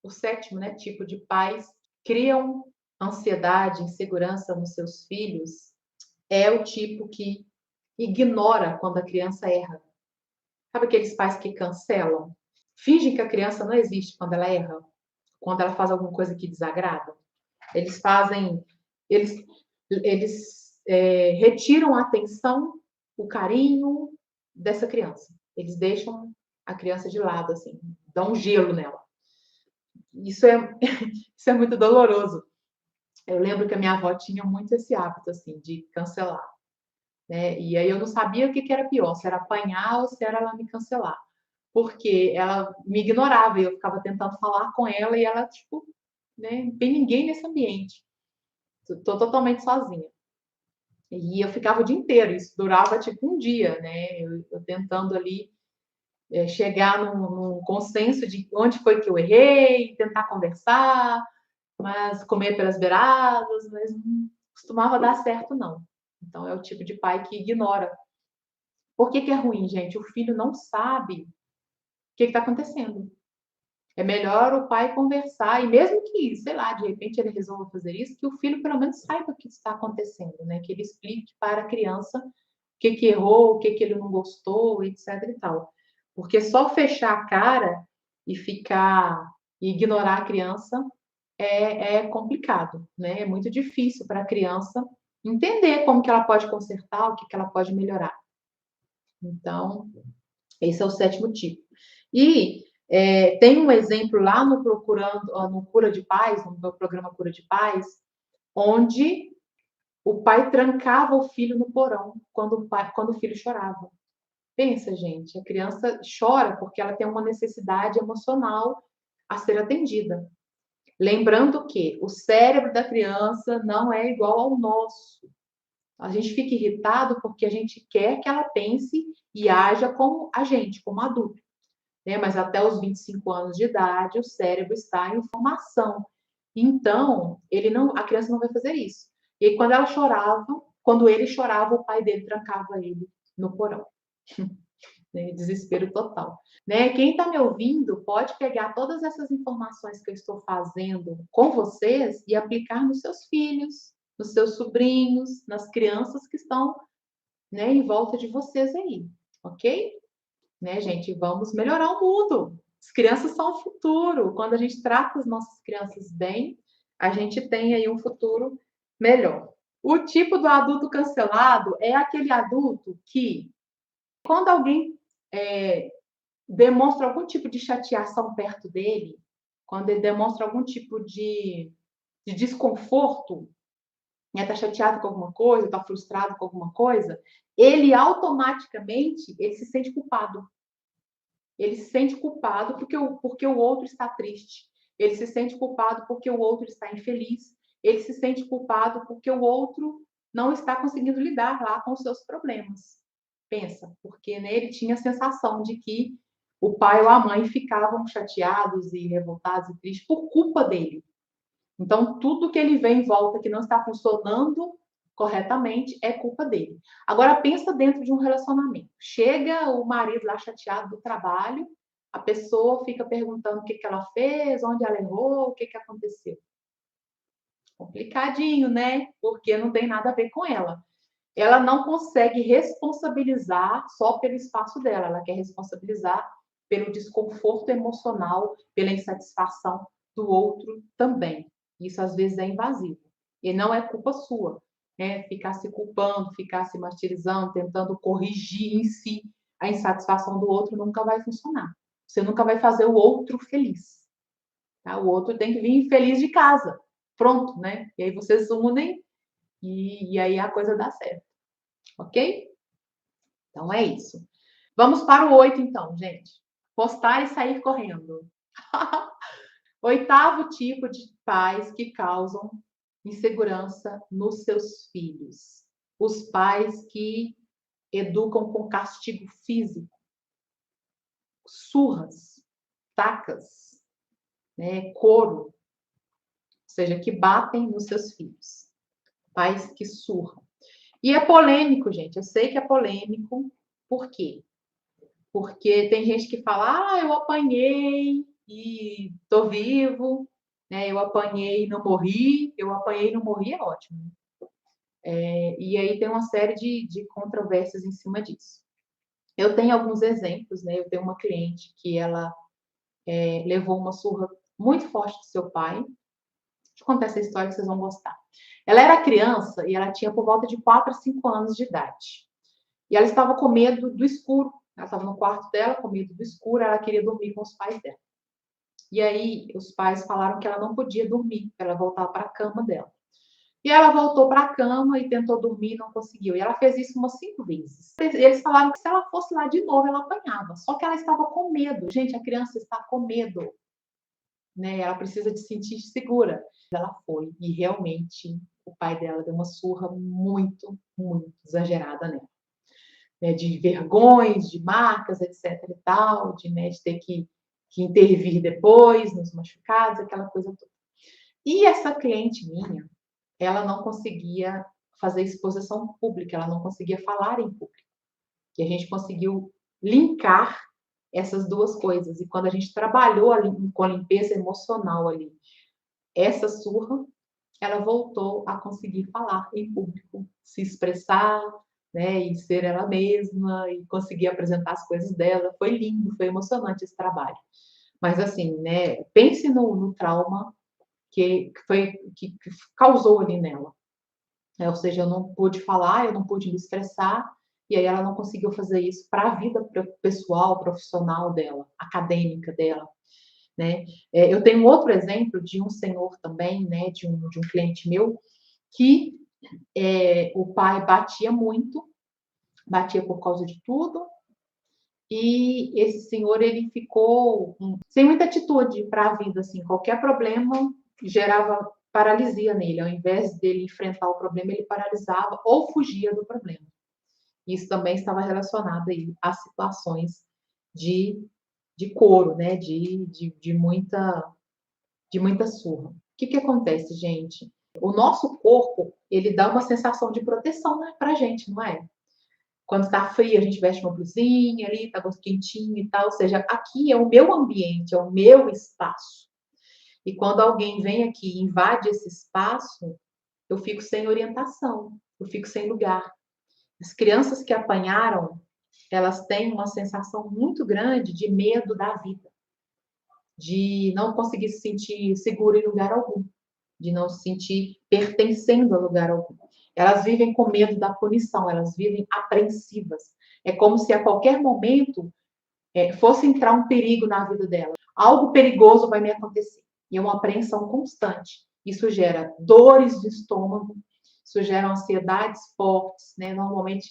o sétimo, né, tipo de pais criam ansiedade, insegurança nos seus filhos é o tipo que ignora quando a criança erra. Sabe aqueles pais que cancelam? Fingem que a criança não existe quando ela erra, quando ela faz alguma coisa que desagrada. Eles fazem, eles retiram a atenção, o carinho dessa criança. Eles deixam a criança de lado, assim, dão um gelo nela. Isso é, isso é muito doloroso. Eu lembro que a minha avó tinha muito esse hábito, assim, de cancelar, né? E aí eu não sabia o que era pior, se era apanhar ou se era ela me cancelar. Porque ela me ignorava e eu ficava tentando falar com ela e ela, tipo, né, não tem ninguém nesse ambiente. Estou totalmente sozinha. E eu ficava o dia inteiro, isso durava tipo um dia, né? Eu tentando ali chegar num consenso de onde foi que eu errei, tentar conversar, mas comer pelas beiradas, mas não costumava dar certo, não. Então é o tipo de pai que ignora. Por que é ruim, gente? O filho não sabe o que está acontecendo. É melhor o pai conversar, e mesmo que, sei lá, de repente ele resolva fazer isso, que o filho pelo menos saiba o que está acontecendo, né? Que ele explique para a criança o que errou, o que ele não gostou, etc e tal. Porque só fechar a cara e ficar e ignorar a criança é complicado, né? É muito difícil para a criança entender como que ela pode consertar, o que ela pode melhorar. Então, esse é o sétimo tipo. E tem um exemplo lá no Cura de Paz, no meu programa Cura de Paz, onde o pai trancava o filho no porão quando o filho chorava. Pensa, gente, a criança chora porque ela tem uma necessidade emocional a ser atendida. Lembrando que o cérebro da criança não é igual ao nosso. A gente fica irritado porque a gente quer que ela pense e haja como a gente, como adulto, né? Mas até os 25 anos de idade, o cérebro está em formação. Então, a criança não vai fazer isso. E aí, quando ele chorava, o pai dele trancava ele no porão. Né? Desespero total. Né? Quem está me ouvindo pode pegar todas essas informações que eu estou fazendo com vocês e aplicar nos seus filhos, nos seus sobrinhos, nas crianças que estão, né, em volta de vocês aí, ok? Né, gente? Vamos melhorar o mundo. As crianças são o futuro. Quando a gente trata as nossas crianças bem, a gente tem aí um futuro melhor. O tipo do adulto cancelado é aquele adulto que, quando alguém demonstra algum tipo de chateação perto dele, quando ele demonstra algum tipo de desconforto, né, tá chateado com alguma coisa, tá frustrado com alguma coisa, ele automaticamente ele se sente culpado. Ele se sente culpado porque o outro está triste. Ele se sente culpado porque o outro está infeliz. Ele se sente culpado porque o outro não está conseguindo lidar lá com os seus problemas. Pensa, porque nele tinha a sensação de que o pai ou a mãe ficavam chateados e revoltados e tristes por culpa dele. Então, tudo que ele vê em volta que não está funcionando corretamente é culpa dele. Agora, pensa dentro de um relacionamento. Chega o marido lá chateado do trabalho, a pessoa fica perguntando o que ela fez, onde ela errou, o que aconteceu. Complicadinho, né? Porque não tem nada a ver com ela. Ela não consegue responsabilizar só pelo espaço dela, ela quer responsabilizar pelo desconforto emocional, pela insatisfação do outro também. Isso às vezes é invasivo. E não é culpa sua, né? Ficar se culpando, ficar se martirizando, tentando corrigir em si a insatisfação do outro nunca vai funcionar. Você nunca vai fazer o outro feliz. Tá? O outro tem que vir feliz de casa. Pronto, né? E aí vocês unem e aí a coisa dá certo. Ok? Então é isso. Vamos para o 8, então, gente. Postar e sair correndo. Oitavo tipo de pais que causam insegurança nos seus filhos. Os pais que educam com castigo físico, surras, tacas, né, couro, ou seja, que batem nos seus filhos. Pais que surram. E é polêmico, gente. Eu sei que é polêmico. Por quê? Porque tem gente que fala, eu apanhei e tô vivo, né? Eu apanhei e não morri, eu apanhei e não morri é ótimo. E aí tem uma série de controvérsias em cima disso. Eu tenho alguns exemplos, né? Eu tenho uma cliente que ela levou uma surra muito forte do seu pai. Deixa eu contar essa história que vocês vão gostar. Ela era criança e ela tinha por volta de 4 a 5 anos de idade. E ela estava com medo do escuro. Ela estava no quarto dela com medo do escuro, ela queria dormir com os pais dela. E aí os pais falaram que ela não podia dormir, para ela voltar para a cama dela. E ela voltou para a cama e tentou dormir, não conseguiu. E ela fez isso umas 5 vezes. Eles falaram que se ela fosse lá de novo, ela apanhava. Só que ela estava com medo. Gente, a criança está com medo, né? Ela precisa de se sentir segura. Ela foi e realmente o pai dela deu uma surra muito, muito exagerada nela, né? De vergões, de marcas, etc. e tal, de ter que intervir depois nos machucados, aquela coisa toda. E essa cliente minha, ela não conseguia fazer exposição pública, ela não conseguia falar em público. E a gente conseguiu linkar essas duas coisas. E quando a gente trabalhou ali com a limpeza emocional ali, essa surra, ela voltou a conseguir falar em público, se expressar, né, e ser ela mesma, e conseguir apresentar as coisas dela. Foi lindo, foi emocionante esse trabalho. Mas assim, né, pense no trauma que causou ali nela. Ou seja, eu não pude falar, eu não pude me expressar, e aí ela não conseguiu fazer isso para a vida pessoal, profissional dela, acadêmica dela, né? Eu tenho outro exemplo de um senhor também, né, de um cliente meu, que o pai batia muito, batia por causa de tudo, e esse senhor ele ficou sem muita atitude para a vida, assim, qualquer problema gerava paralisia nele, ao invés dele enfrentar o problema, ele paralisava ou fugia do problema. Isso também estava relacionado aí a situações de couro, né? De muita surra. O que acontece, gente? O nosso corpo, ele dá uma sensação de proteção, né, pra gente, não é? Quando está frio, a gente veste uma blusinha ali, tá quentinho e tal. Ou seja, aqui é o meu ambiente, é o meu espaço. E quando alguém vem aqui e invade esse espaço, eu fico sem orientação, eu fico sem lugar. As crianças que apanharam, elas têm uma sensação muito grande de medo da vida, de não conseguir se sentir segura em lugar algum, de não se sentir pertencendo a lugar algum. Elas vivem com medo da punição, elas vivem apreensivas. É como se a qualquer momento fosse entrar um perigo na vida dela. Algo perigoso vai me acontecer. E é uma apreensão constante. Isso gera dores de estômago, isso gera ansiedades fortes, né? Normalmente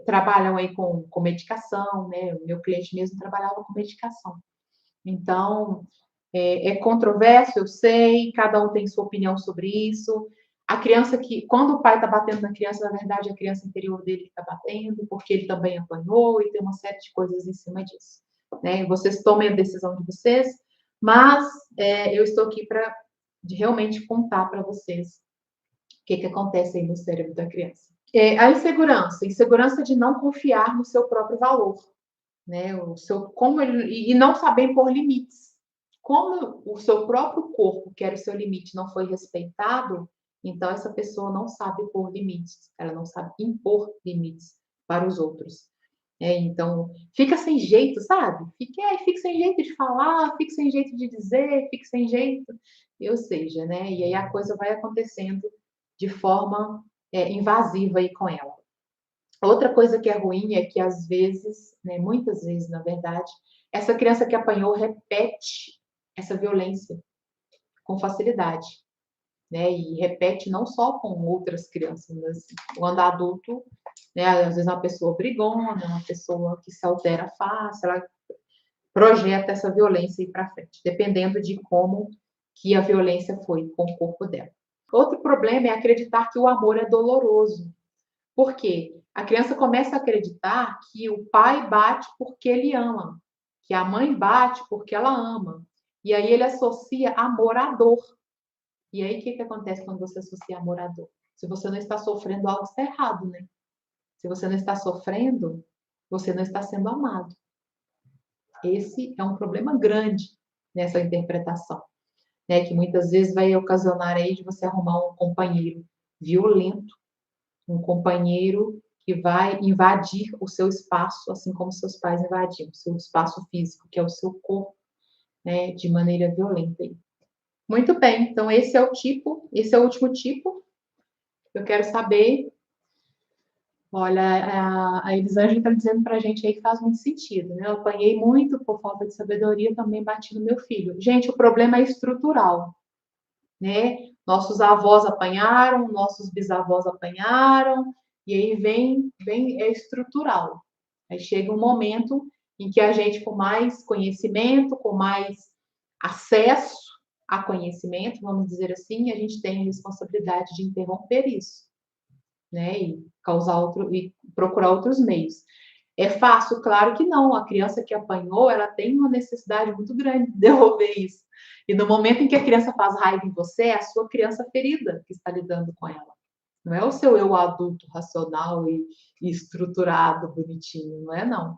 trabalham aí com medicação, né? O meu cliente mesmo trabalhava com medicação. Então, é controverso, eu sei, cada um tem sua opinião sobre isso. A criança quando o pai está batendo na criança, na verdade, é a criança interior dele que está batendo, porque ele também apanhou e tem uma série de coisas em cima disso, né? Vocês tomem a decisão de vocês, mas eu estou aqui para realmente contar para vocês o que acontece aí no cérebro da criança. A insegurança de não confiar no seu próprio valor, né? E não saber impor limites. Como o seu próprio corpo, que era o seu limite, não foi respeitado, então essa pessoa não sabe impor limites, ela não sabe impor limites para os outros. Então, fica sem jeito, sabe? Fica sem jeito de falar, fica sem jeito de dizer, fica sem jeito, ou seja, né? E aí a coisa vai acontecendo de forma invasiva aí com ela. Outra coisa que é ruim é que às vezes, né, muitas vezes, na verdade, essa criança que apanhou repete essa violência com facilidade, né? E repete não só com outras crianças, mas quando adulto, né? Às vezes é uma pessoa brigona, uma pessoa que se altera fácil, ela projeta essa violência aí para frente, dependendo de como que a violência foi com o corpo dela. Outro problema é acreditar que o amor é doloroso. Por quê? A criança começa a acreditar que o pai bate porque ele ama, que a mãe bate porque ela ama. E aí ele associa amor à dor. E aí o que acontece quando você associa amor à dor? Se você não está sofrendo, algo está errado, né? Se você não está sofrendo, você não está sendo amado. Esse é um problema grande, nessa interpretação, né? Que muitas vezes vai ocasionar aí de você arrumar um companheiro violento, um companheiro que vai invadir o seu espaço, assim como seus pais invadiam, o seu espaço físico, que é o seu corpo, né? De maneira violenta aí. Muito bem, então esse é o tipo, esse é o último tipo. Eu quero saber. Olha, a Elisângela está dizendo para a gente aí que faz muito sentido, né? Eu apanhei muito por falta de sabedoria, também bati no meu filho. Gente, o problema é estrutural, né? Nossos avós apanharam, nossos bisavós apanharam, e aí é estrutural. Aí chega um momento em que a gente, com mais conhecimento, com mais acesso a conhecimento, vamos dizer assim, a gente tem a responsabilidade de interromper isso, né? E procurar outros meios. É fácil? Claro que não. A criança que apanhou, ela tem uma necessidade muito grande de devolver isso. E no momento em que a criança faz raiva em você, é a sua criança ferida que está lidando com ela. Não é o seu eu adulto, racional e estruturado, bonitinho. Não é, não.